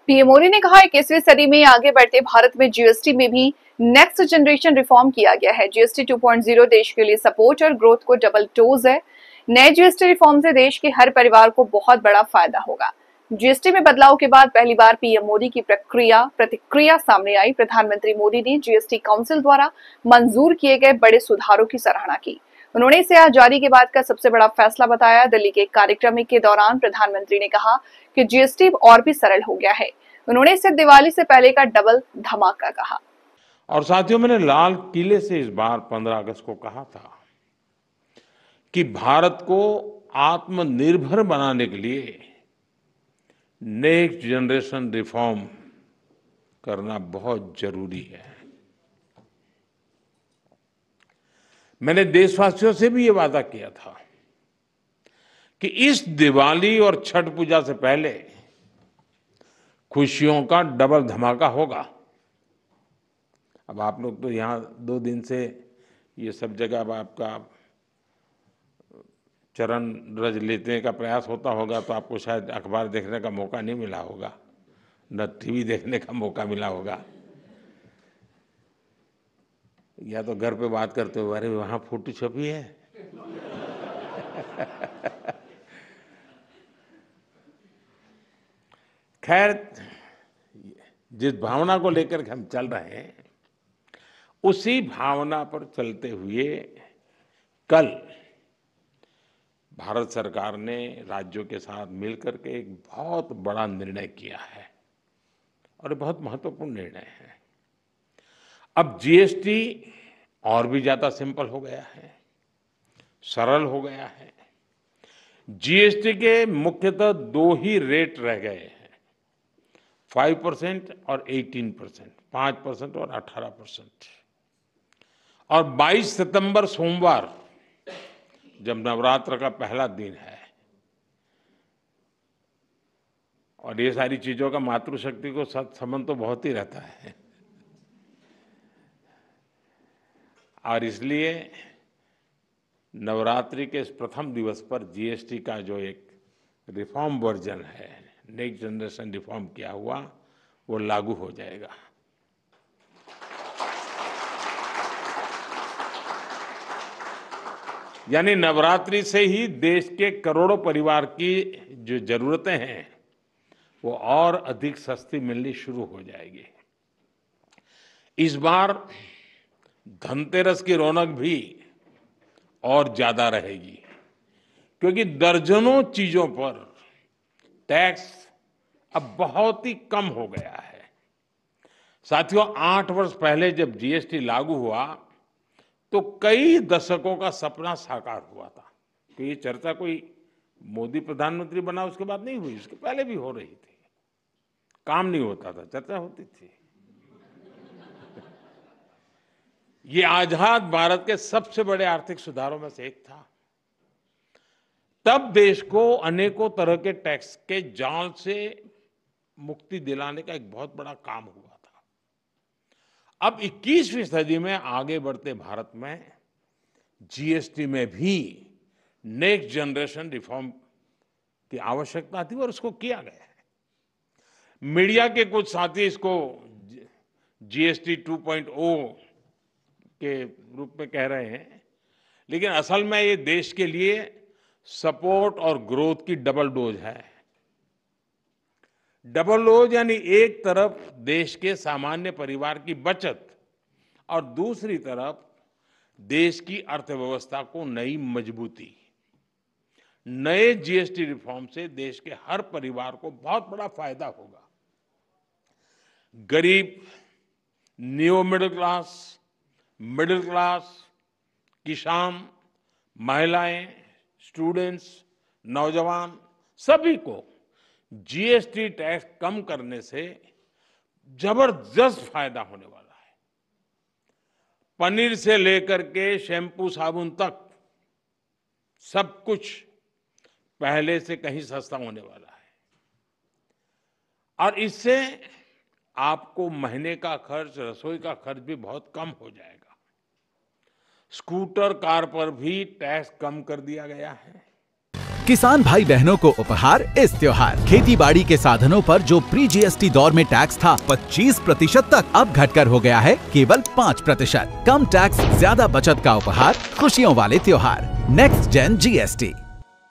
PM Modi ने कहा 21वीं सदी में आगे बढ़ते भारत में जीएसटी में भी नेक्स्ट जनरेशन रिफॉर्म किया गया है। जीएसटी 2.0 देश के लिए सपोर्ट और ग्रोथ को डबल डोज है। नए जीएसटी रिफॉर्म से देश के हर परिवार को बहुत बड़ा फायदा होगा। जीएसटी में बदलाव के बाद पहली बार पीएम मोदी की प्रतिक्रिया सामने आई। प्रधानमंत्री मोदी ने जीएसटी काउंसिल द्वारा मंजूर किए गए बड़े सुधारों की सराहना की। उन्होंने इसे आजादी के बाद का सबसे बड़ा फैसला बताया। दिल्ली के कार्यक्रम के दौरान प्रधानमंत्री ने कहा कि जीएसटी और भी सरल हो गया है। उन्होंने इसे दिवाली से पहले का डबल धमाका कहा। और साथियों, मैंने लाल किले से इस बार 15 अगस्त को कहा था कि भारत को आत्मनिर्भर बनाने के लिए नेक्स्ट जनरेशन रिफॉर्म करना बहुत जरूरी है। मैंने देशवासियों से भी ये वादा किया था कि इस दिवाली और छठ पूजा से पहले खुशियों का डबल धमाका होगा। अब आप लोग तो यहाँ 2 दिन से ये सब जगह अब आपका चरण रज लेने का प्रयास होता होगा, तो आपको शायद अखबार देखने का मौका नहीं मिला होगा, न टीवी देखने का मौका मिला होगा, या तो घर पे बात करते हो, अरे वहाँ फोटो छपी है। खैर, जिस भावना को लेकर हम चल रहे हैं उसी भावना पर चलते हुए कल भारत सरकार ने राज्यों के साथ मिलकर के एक बहुत बड़ा निर्णय किया है और ये बहुत महत्वपूर्ण निर्णय है। अब जीएसटी और भी ज्यादा सिंपल हो गया है, सरल हो गया है। जीएसटी के मुख्यतः 2 ही रेट रह गए हैं, 5% और 18%, 5% और 18%। और 22 सितंबर सोमवार, जब नवरात्र का पहला दिन है, और ये सारी चीजों का मातृशक्ति को संबंध तो बहुत ही रहता है, और इसलिए नवरात्रि के इस प्रथम दिवस पर जीएसटी का जो एक रिफॉर्म वर्जन है, नेक्स्ट जनरेशन रिफॉर्म किया हुआ, वो लागू हो जाएगा। यानी नवरात्रि से ही देश के करोड़ों परिवार की जो जरूरतें हैं वो और अधिक सस्ती मिलनी शुरू हो जाएगी। इस बार धनतेरस की रौनक भी और ज्यादा रहेगी, क्योंकि दर्जनों चीजों पर टैक्स अब बहुत ही कम हो गया है। साथियों, 8 वर्ष पहले जब जीएसटी लागू हुआ तो कई दशकों का सपना साकार हुआ था। तो ये चर्चा कोई मोदी प्रधानमंत्री बना उसके बाद नहीं हुई, उसके पहले भी हो रही थी। काम नहीं होता था, चर्चा होती थी। ये आजाद भारत के सबसे बड़े आर्थिक सुधारों में से एक था। तब देश को अनेकों तरह के टैक्स के जाल से मुक्ति दिलाने का एक बहुत बड़ा काम हुआ था। अब 21वीं सदी में आगे बढ़ते भारत में जीएसटी में भी नेक्स्ट जनरेशन रिफॉर्म की आवश्यकता थी और उसको किया गया है। मीडिया के कुछ साथी इसको जीएसटी 2.0 के रूप में कह रहे हैं, लेकिन असल में ये देश के लिए सपोर्ट और ग्रोथ की डबल डोज है। डबल डोज यानी एक तरफ देश के सामान्य परिवार की बचत और दूसरी तरफ देश की अर्थव्यवस्था को नई मजबूती। नए जीएसटी रिफॉर्म से देश के हर परिवार को बहुत बड़ा फायदा होगा। गरीब, न्यू मिडिल क्लास, किसान, महिलाएं, स्टूडेंट्स, नौजवान, सभी को जीएसटी टैक्स कम करने से जबरदस्त फायदा होने वाला है। पनीर से लेकर के शैम्पू साबुन तक सब कुछ पहले से कहीं सस्ता होने वाला है, और इससे आपको महीने का खर्च, रसोई का खर्च भी बहुत कम हो जाएगा। स्कूटर, कार पर भी टैक्स कम कर दिया गया है। किसान भाई बहनों को उपहार इस त्योहार। खेती बाड़ी के साधनों पर जो प्री जीएसटी दौर में टैक्स था 25% तक, अब घटकर हो गया है केवल 5%। कम टैक्स, ज्यादा बचत का उपहार, खुशियों वाले त्योहार। Next gen GST.